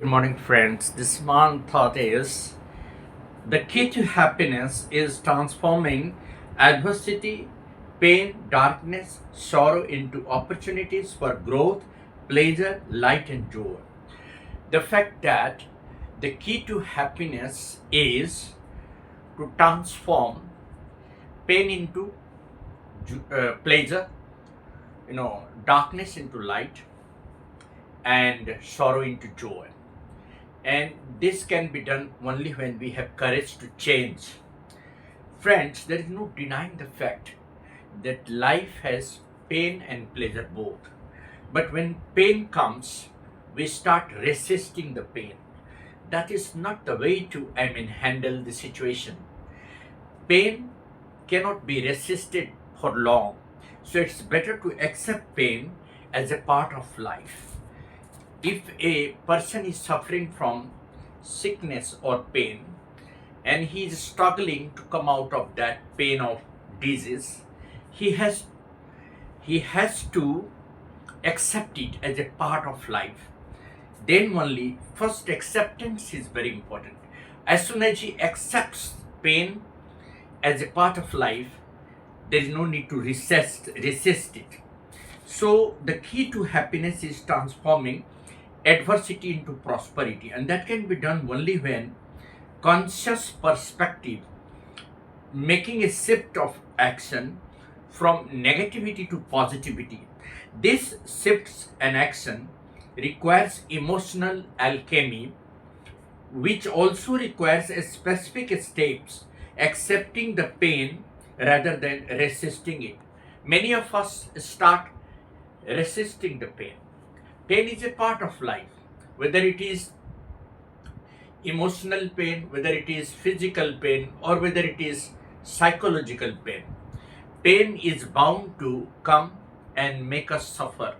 Good morning, friends. This month thought is the key to happiness is transforming adversity, pain, darkness, sorrow into opportunities for growth, pleasure, light, and joy. The fact that the key to happiness is to transform pain into pleasure, darkness into light, and sorrow into joy. And this can be done only when we have courage to change. Friends, there is no denying the fact that life has pain and pleasure both. But when pain comes, we start resisting the pain. That is not the way to, handle the situation. Pain cannot be resisted for long. So it's better to accept pain as a part of life. If a person is suffering from sickness or pain and he is struggling to come out of that pain of disease, he has to accept it as a part of life. Then only first acceptance is very important. As soon as he accepts pain as a part of life, there is no need to resist it. So the key to happiness is transforming adversity into prosperity, and that can be done only when conscious perspective, making a shift of action from negativity to positivity. This shifts an action requires emotional alchemy, which also requires a specific steps accepting the pain rather than resisting it. Many of us start resisting the pain. Pain is a part of life, whether it is emotional pain, whether it is physical pain, or whether it is psychological pain. Pain is bound to come and make us suffer.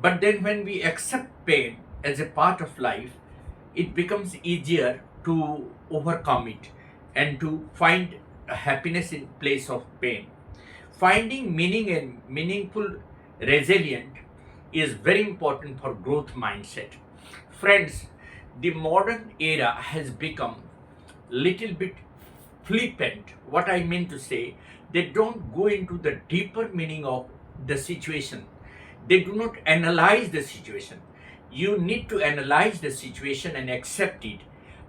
But then when we accept pain as a part of life, it becomes easier to overcome it and to find happiness in place of pain. Finding meaning and meaningful resilient is very important for growth mindset. Friends, the modern era has become little bit flippant. What I mean to say, they don't go into the deeper meaning of the situation. They do not analyze the situation. You need to analyze the situation and accept it,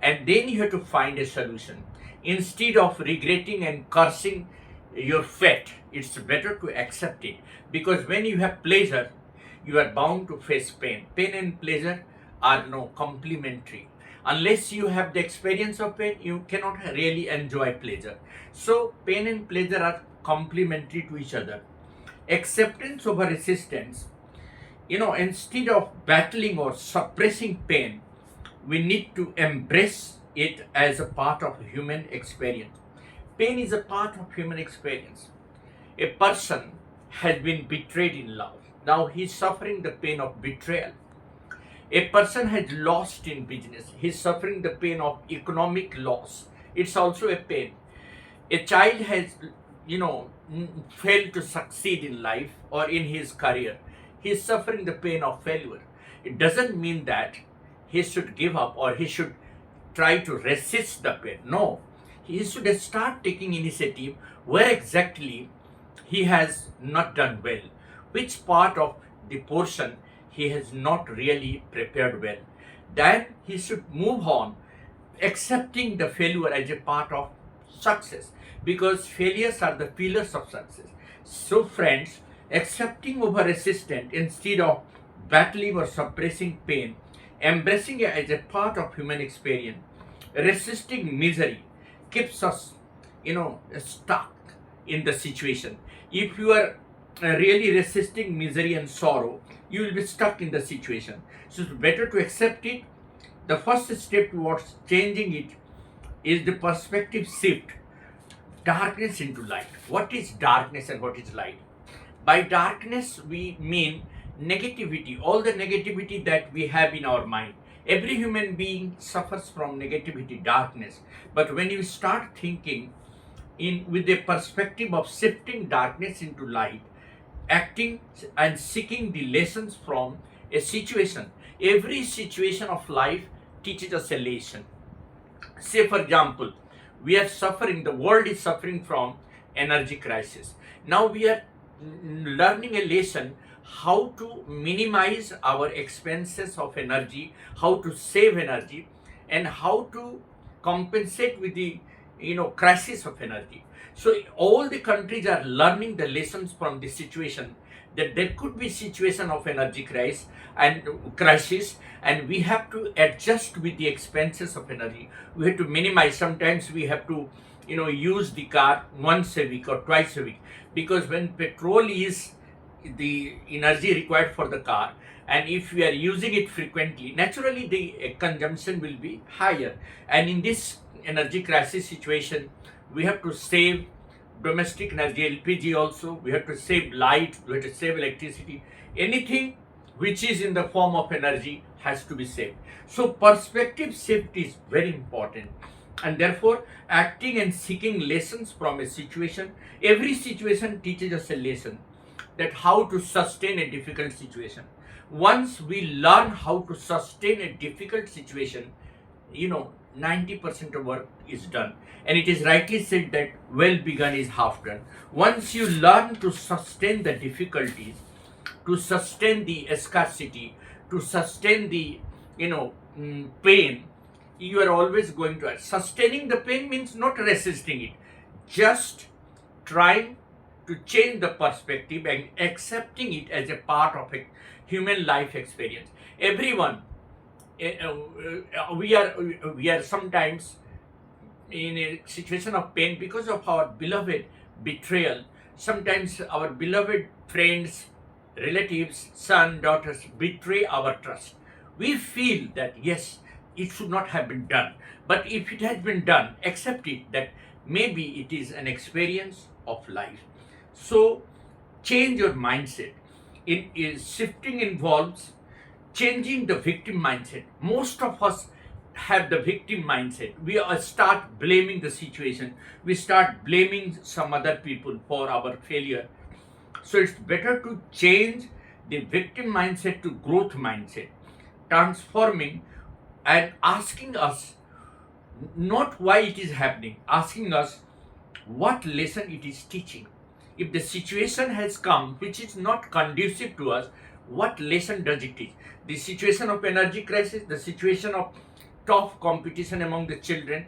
and then you have to find a solution. Instead of regretting and cursing your fate, it's better to accept it, because when you have pleasure, you are bound to face pain. Pain and pleasure are no complementary. Unless you have the experience of pain, you cannot really enjoy pleasure. So pain and pleasure are complementary to each other. Acceptance over resistance. Instead of battling or suppressing pain, we need to embrace it as a part of human experience. Pain is a part of human experience. A person has been betrayed in love. Now he is suffering the pain of betrayal. A person has lost in business. He is suffering the pain of economic loss. It's also a pain. A child has, failed to succeed in life or in his career. He is suffering the pain of failure. It doesn't mean that he should give up or he should try to resist the pain. No, he should start taking initiative where exactly he has not done well, which part of the portion he has not really prepared well. Then he should move on, accepting the failure as a part of success, because failures are the pillars of success. So, friends, accepting over resistance instead of battling or suppressing pain, embracing it as a part of human experience, resisting misery keeps us, stuck in the situation. If you are really resisting misery and sorrow, you will be stuck in the situation. So it's better to accept it. The first step towards changing it is the perspective shift. Darkness into light. What is darkness and what is light? By darkness, we mean negativity, all the negativity that we have in our mind. Every human being suffers from negativity, darkness. But when you start thinking with a perspective of shifting darkness into light, acting and seeking the lessons from a situation, every situation of life teaches us a lesson. Say, for example, we are suffering, the world is suffering from energy crisis. Now we are learning a lesson how to minimize our expenses of energy, how to save energy, and how to compensate with the crisis of energy. So all the countries are learning the lessons from this situation, that there could be situation of energy crisis, and we have to adjust with the expenses of energy. We have to minimize. Sometimes we have to use the car once a week or twice a week, because when petrol is the energy required for the car, and if we are using it frequently, naturally the consumption will be higher. And in this energy crisis situation, we have to save domestic energy, LPG also, we have to save light, we have to save electricity. Anything which is in the form of energy has to be saved. So perspective shift is very important, and therefore acting and seeking lessons from a situation. Every situation teaches us a lesson, that how to sustain a difficult situation. Once we learn how to sustain a difficult situation, 90% of work is done. And it is rightly said that well begun is half done. Once you learn to sustain the difficulties, to sustain the scarcity, to sustain the pain, you are always going to. Sustaining the pain means not resisting it, just trying to change the perspective and accepting it as a part of a human life experience. Everyone, we are sometimes in a situation of pain because of our beloved betrayal. Sometimes our beloved friends, relatives, son, daughters betray our trust. We feel that yes, it should not have been done. But if it has been done, accept it, that maybe it is an experience of life. So change your mindset. Shifting involves changing the victim mindset. Most of us have the victim mindset. We start blaming the situation. We start blaming some other people for our failure. So it's better to change the victim mindset to growth mindset, transforming and asking us not why it is happening, asking us what lesson it is teaching. If the situation has come which is not conducive to us, what lesson does it teach? The situation of energy crisis, the situation of tough competition among the children,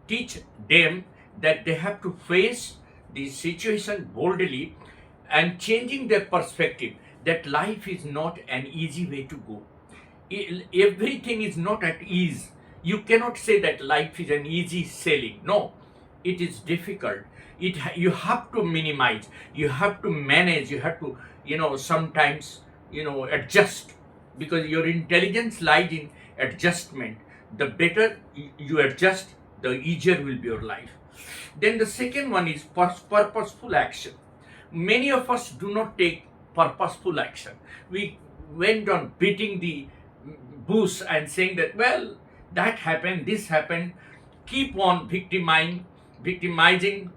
teach them that they have to face the situation boldly and changing their perspective, that life is not an easy way to go. Everything is not at ease. You cannot say that life is an easy sailing. No, it is difficult. You have to minimize, you have to manage, you have to sometimes adjust, because your intelligence lies in adjustment. The better you adjust, the easier will be your life. Then the second one is purposeful action. Many of us do not take purposeful action. We went on beating the bush and saying that, well, that happened, this happened, keep on victimizing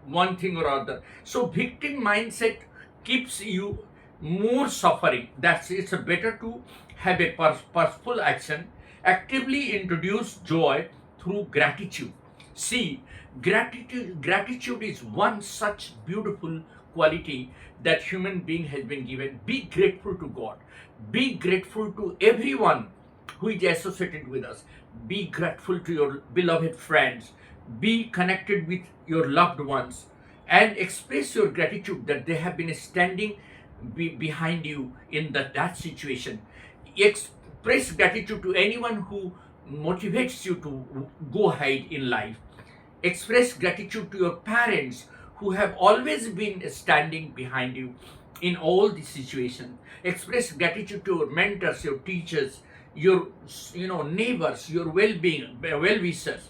one thing or other. So victim mindset keeps you more suffering. It's better to have a purposeful action. Actively introduce joy through gratitude. See, gratitude is one such beautiful quality that human being has been given. Be grateful to God. Be grateful to everyone who is associated with us. Be grateful to your beloved friends. Be connected with your loved ones and express your gratitude that they have been standing behind you in that situation. Express gratitude to anyone who motivates you to go ahead in life. Express gratitude to your parents who have always been standing behind you in all the situations. Express gratitude to your mentors, your teachers, your neighbors, your well-wishers,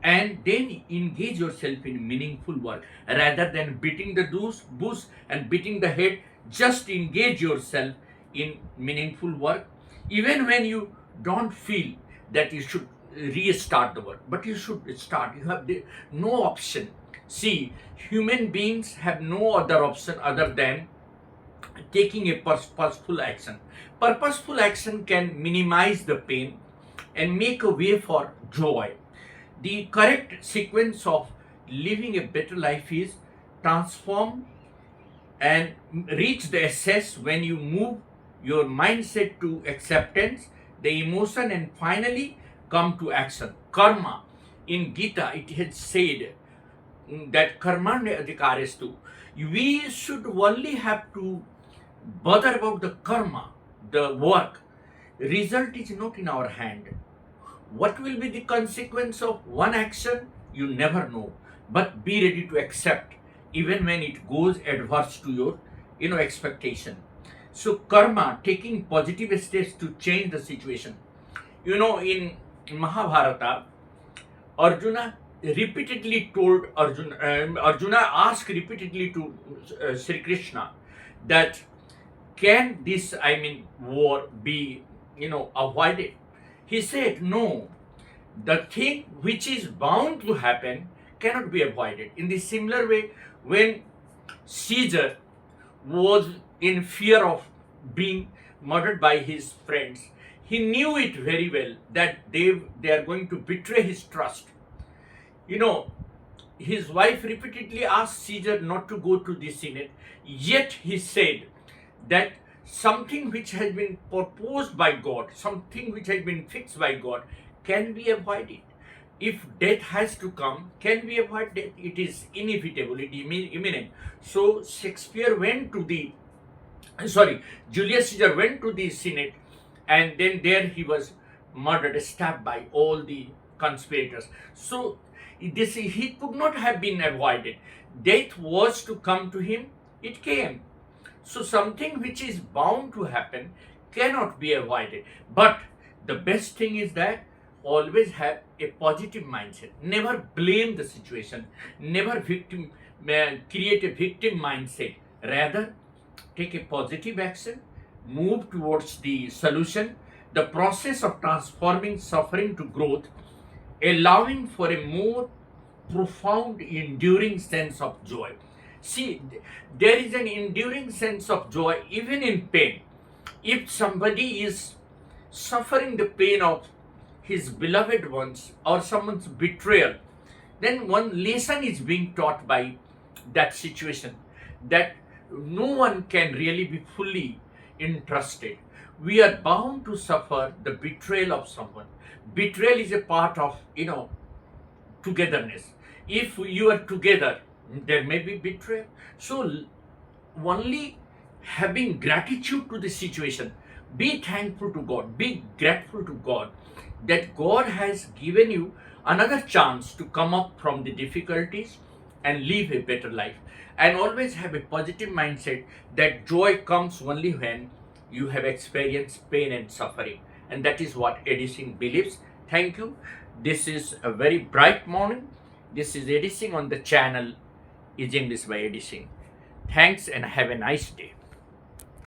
and then engage yourself in meaningful work rather than beating the bush and beating the head. Just engage yourself in meaningful work, even when you don't feel that you should restart the work, but you should start. You have no option. See, human beings have no other option other than taking a purposeful action. Purposeful action can minimize the pain, and make a way for joy. The correct sequence of living a better life is transform and reach the essence when you move your mindset to acceptance, the emotion, and finally come to action. Karma. In Gita, it has said that karmanya adhikarestu. We should only have to bother about the karma, the work. Result is not in our hand. What will be the consequence of one action? You never know. But be ready to accept even when it goes adverse to your expectation. So karma, taking positive steps to change the situation. In Mahabharata, Arjuna repeatedly told Arjuna asked repeatedly to Sri Krishna that can this, war be, avoided? He said, no, the thing which is bound to happen cannot be avoided. In the similar way, when Caesar was in fear of being murdered by his friends, he knew it very well that they are going to betray his trust. His wife repeatedly asked Caesar not to go to the Senate, yet he said that something which has been proposed by God, something which has been fixed by God, can be avoided. If death has to come, can we avoid death? It is inevitable, it is imminent. So Julius Caesar went to the Senate, and then there he was murdered, stabbed by all the conspirators. So he could not have been avoided. Death was to come to him, it came. So something which is bound to happen cannot be avoided. But the best thing is that always have a positive mindset. Never blame the situation. Never create a victim mindset. Rather, take a positive action. Move towards the solution. The process of transforming suffering to growth, allowing for a more profound, enduring sense of joy. See, there is an enduring sense of joy even in pain. If somebody is suffering the pain of his beloved ones or someone's betrayal, then one lesson is being taught by that situation, that no one can really be fully entrusted. We are bound to suffer the betrayal of someone. Betrayal is a part of, togetherness. If you are together, there may be betrayal. So only having gratitude to the situation, be thankful to God, be grateful to God that God has given you another chance to come up from the difficulties and live a better life. And always have a positive mindset that joy comes only when you have experienced pain and suffering. And that is what Eddie Singh believes. Thank you. This is a very bright morning. This is Eddie Singh on the channel Is English by Eddie Singh. Thanks and have a nice day.